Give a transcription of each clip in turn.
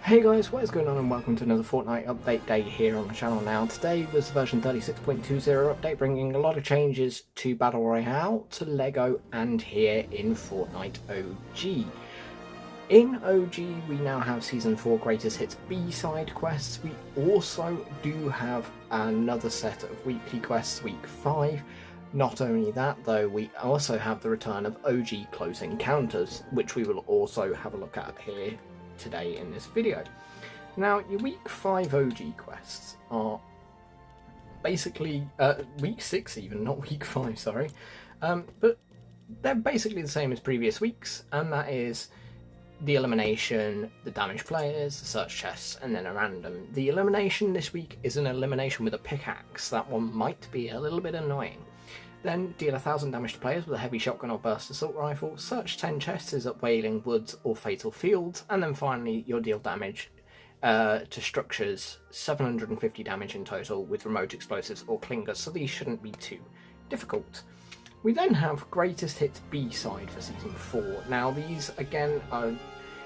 Hey guys, what is going on and welcome to another Fortnite update day here on the channel now. Today was version 36.20 update, bringing a lot of changes to Battle Royale, to LEGO and here in Fortnite OG. In OG we now have Season 4 Greatest Hits B-side quests. We also do have another set of weekly quests, week 5. Not only that though, we also have the return of OG Close Encounters, which we will also have a look at here today in this video. Now, your week 5 OG quests are basically week 6 even, not week 5, sorry, but they're basically the same as previous weeks, and that is the elimination, the damaged players, the search chests, and then a random. The elimination this week is an elimination with a pickaxe. That one might be a little bit annoying. Then deal 1,000 damage to players with a heavy shotgun or burst assault rifle, search 10 chests at Wailing Woods or Fatal Fields, and then finally you'll deal damage to structures, 750 damage in total with remote explosives or clingers, so these shouldn't be too difficult. We then have Greatest Hits B-side for Season 4. Now these again are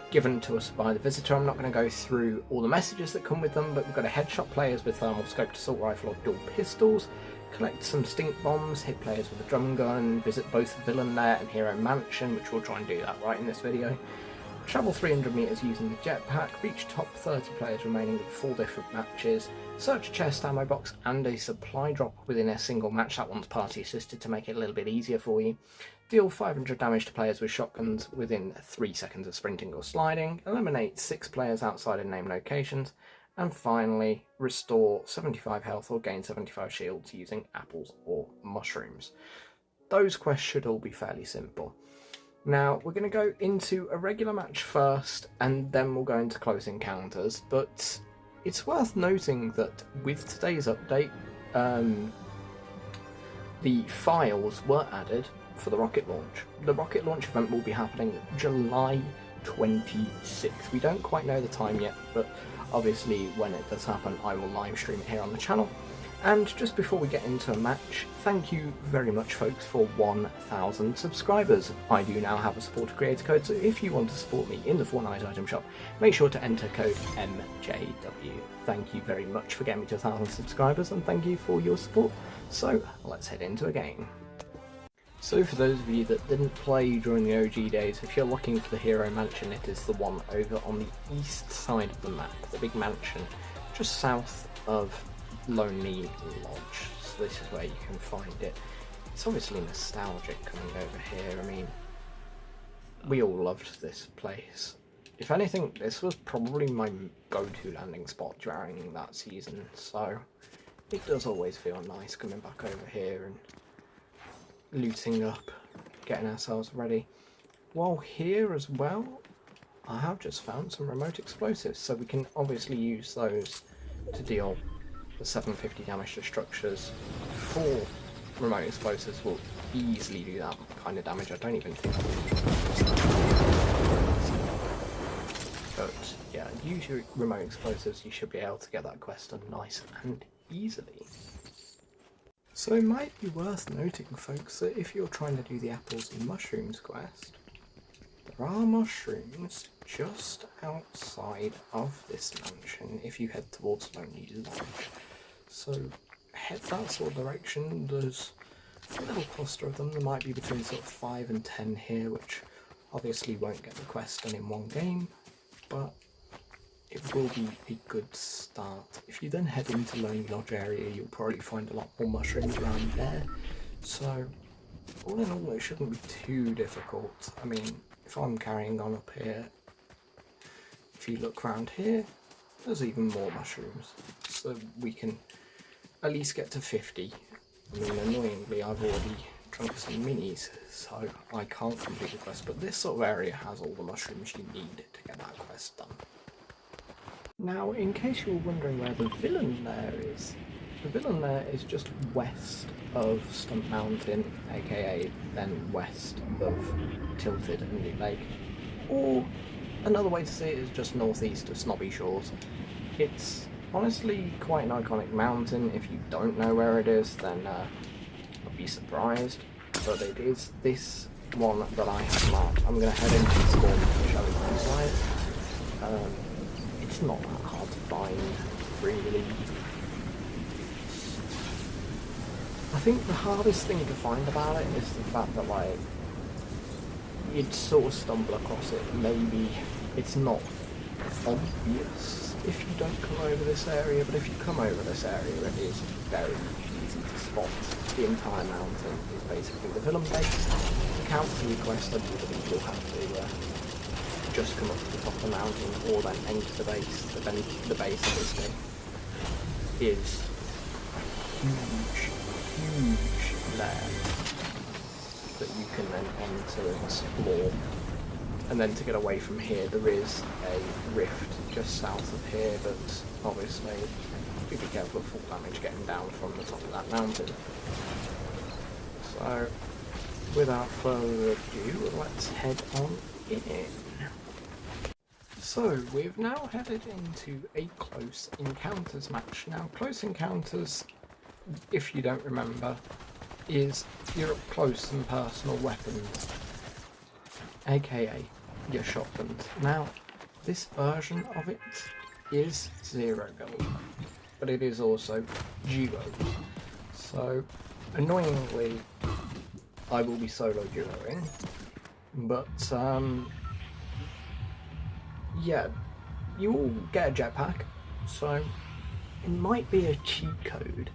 given to us by the visitor. I'm not going to go through all the messages that come with them, but we've got to headshot players with thermal scoped assault rifle or dual pistols, collect some stink bombs, hit players with a drum gun, visit both Villain Lair and Hero Mansion, which we'll try and do that right in this video. Travel 300 metres using the jetpack, reach top 30 players remaining with 4 different matches, search a chest, ammo box and a supply drop within a single match. That one's party assisted to make it a little bit easier for you. Deal 500 damage to players with shotguns within 3 seconds of sprinting or sliding, eliminate 6 players outside of named locations, and finally restore 75 health or gain 75 shields using apples or mushrooms. Those quests should all be fairly simple. Now we're going to go into a regular match first and then we'll go into close encounters, but it's worth noting that with today's update the files were added for the rocket launch. The rocket launch event will be happening July 26th. We don't quite know the time yet, but obviously when it does happen I will live stream it here on the channel. And just before we get into a match, thank you very much folks for 1,000 subscribers. I do now have a supporter creator code, so if you want to support me in the Fortnite item shop, make sure to enter code MJW. Thank you very much for getting me to 1,000 subscribers and thank you for your support. So let's head into a game. So for those of you that didn't play during the OG days, if you're looking for the Hero Mansion, it is the one over on the east side of the map, the big mansion, just south of Lonely Lodge. So this is where you can find it. It's obviously nostalgic coming over here. I mean, we all loved this place. If anything, this was probably my go-to landing spot during that season, so it does always feel nice coming back over here and looting up, getting ourselves ready. While here as well, I have just found some remote explosives, so we can obviously use those to deal the 750 damage to structures. 4 remote explosives will easily do that kind of damage. I don't even think but yeah, use your remote explosives, you should be able to get that quest done nice and easily. So it might be worth noting folks that if you're trying to do the apples and mushrooms quest, there are mushrooms just outside of this mansion if you head towards Lonely Lodge. So head that sort of direction. There's a little cluster of them. There might be between sort of 5 and 10 here, which obviously won't get the quest done in one game, but it will be a good start. If you then head into Lonely Lodge area, you'll probably find a lot more mushrooms around there. So all in all, it shouldn't be too difficult. I mean, if I'm carrying on up here, if you look around here, there's even more mushrooms. So we can at least get to 50. I mean, annoyingly, I've already drunk some minis, so I can't complete the quest, but this sort of area has all the mushrooms you need to get that quest done. Now, in case you were wondering where the Villain Lair is, the Villain Lair is just west of Stump Mountain, aka then west of Tilted and New Lake, or another way to say it is just northeast of Snobby Shores. It's honestly quite an iconic mountain. If you don't know where it is, then I'd be surprised, but it is this one that I have marked. I'm going to head into the storm and show you inside. it's not that hard to find, really. I think the hardest thing to find about it is the fact that, like, you'd sort of stumble across it. Maybe it's not obvious if you don't come over this area, but if you come over this area, it is very easy to spot. The entire mountain is basically the villain base. To cancel your quest, I do believe you'll have to just come up to the top of the mountain or then enter the base. The base of this game is huge lair that you can then enter and explore. And then to get away from here, there is a rift just south of here, but obviously do be careful of full damage getting down from the top of that mountain. So, without further ado, let's head on in. So, we've now headed into a close encounters match. Now, close encounters, if you don't remember, is your up close and personal weapons, aka your shotguns. Now, this version of it is 0 gold, but it is also duo. So, annoyingly, I will be solo duoing, but yeah, you will get a jetpack, so it might be a cheat code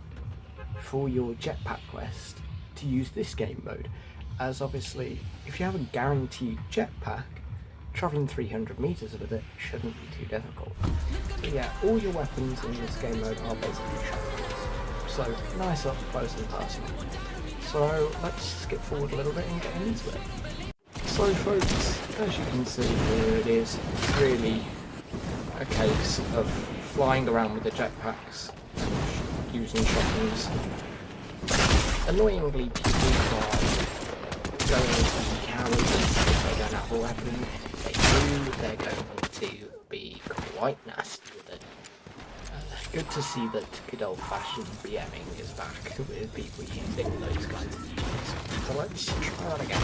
for your jetpack quest to use this game mode, as obviously if you have a guaranteed jetpack, travelling 300 meters with it shouldn't be too difficult. But yeah, all your weapons in this game mode are basically shotguns, so nice up close and personal. So let's skip forward a little bit and get into it. So folks, as you can see here, it is really a case of flying around with the jetpacks and using shotguns. Annoyingly, people are going to be cowards if they don't have a weapon. If they do, they're going to be quite nasty with it. Good to see that good old-fashioned BMing is back with people using those kinds of things. So let's try that again.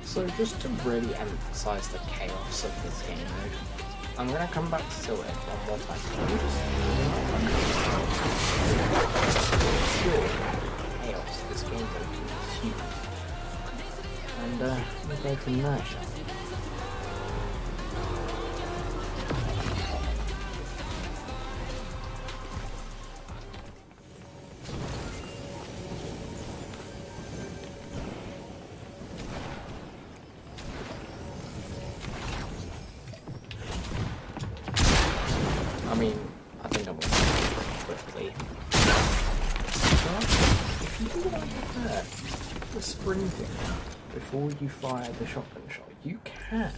So just to really emphasise the chaos of this game mode, I'm going to come back to it one more time. Sure, chaos this game mode is huge. And we'll go from there, shall we? I mean, I think I'm going to quickly. But if you do like that, the sprinting before you fire the shotgun shot, you can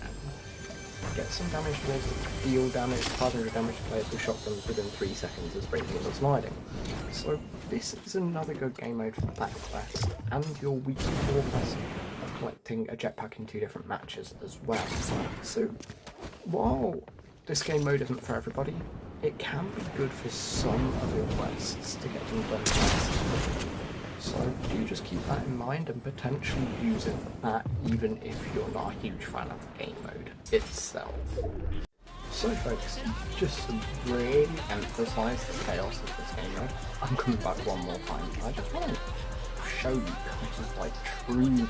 get some damage towards the deal damage, 500 damage to players with shotguns within 3 seconds of sprinting and sliding. So this is another good game mode for that quest, and your week 4 quest of collecting a jetpack in 2 different matches as well. So while this game mode isn't for everybody, it can be good for some of your quests to get them done fast. So do just keep that in mind and potentially use it for that, even if you're not a huge fan of the game mode itself. So folks, just to really emphasise the chaos of this game mode, I'm coming back one more time. I just want to show you guys, like truly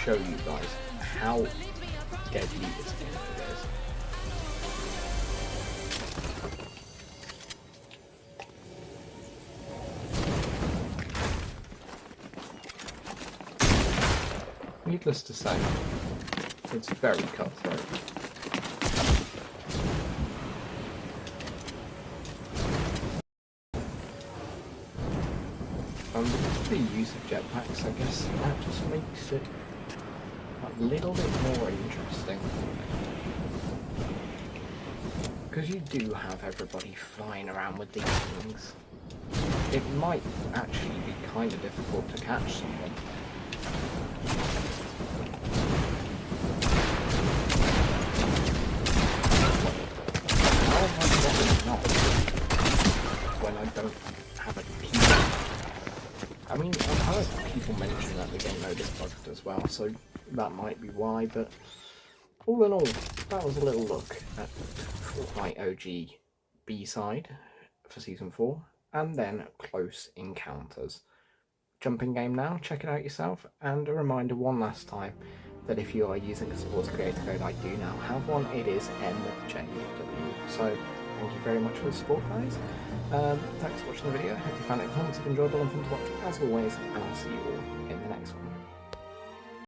show you guys how deadly this game mode is. Needless to say, it's very cutthroat. Because of the use of jetpacks, I guess that just makes it a little bit more interesting. Because you do have everybody flying around with these things. It might actually be kind of difficult to catch someone. When I don't have a key. I mean, I've heard people mention that the game mode is bugged as well, so that might be why, but all in all, that was a little look at Fortnite OG B-side for Season 4, and then Close Encounters. Jump in game now, check it out yourself, and a reminder one last time that if you are using a sports creator code, I do now have one, it is MJW. So thank you very much for the support, guys. Thanks for watching the video, I hope you found it informative, enjoyable and fun to watch as always, and I'll see you all in the next one.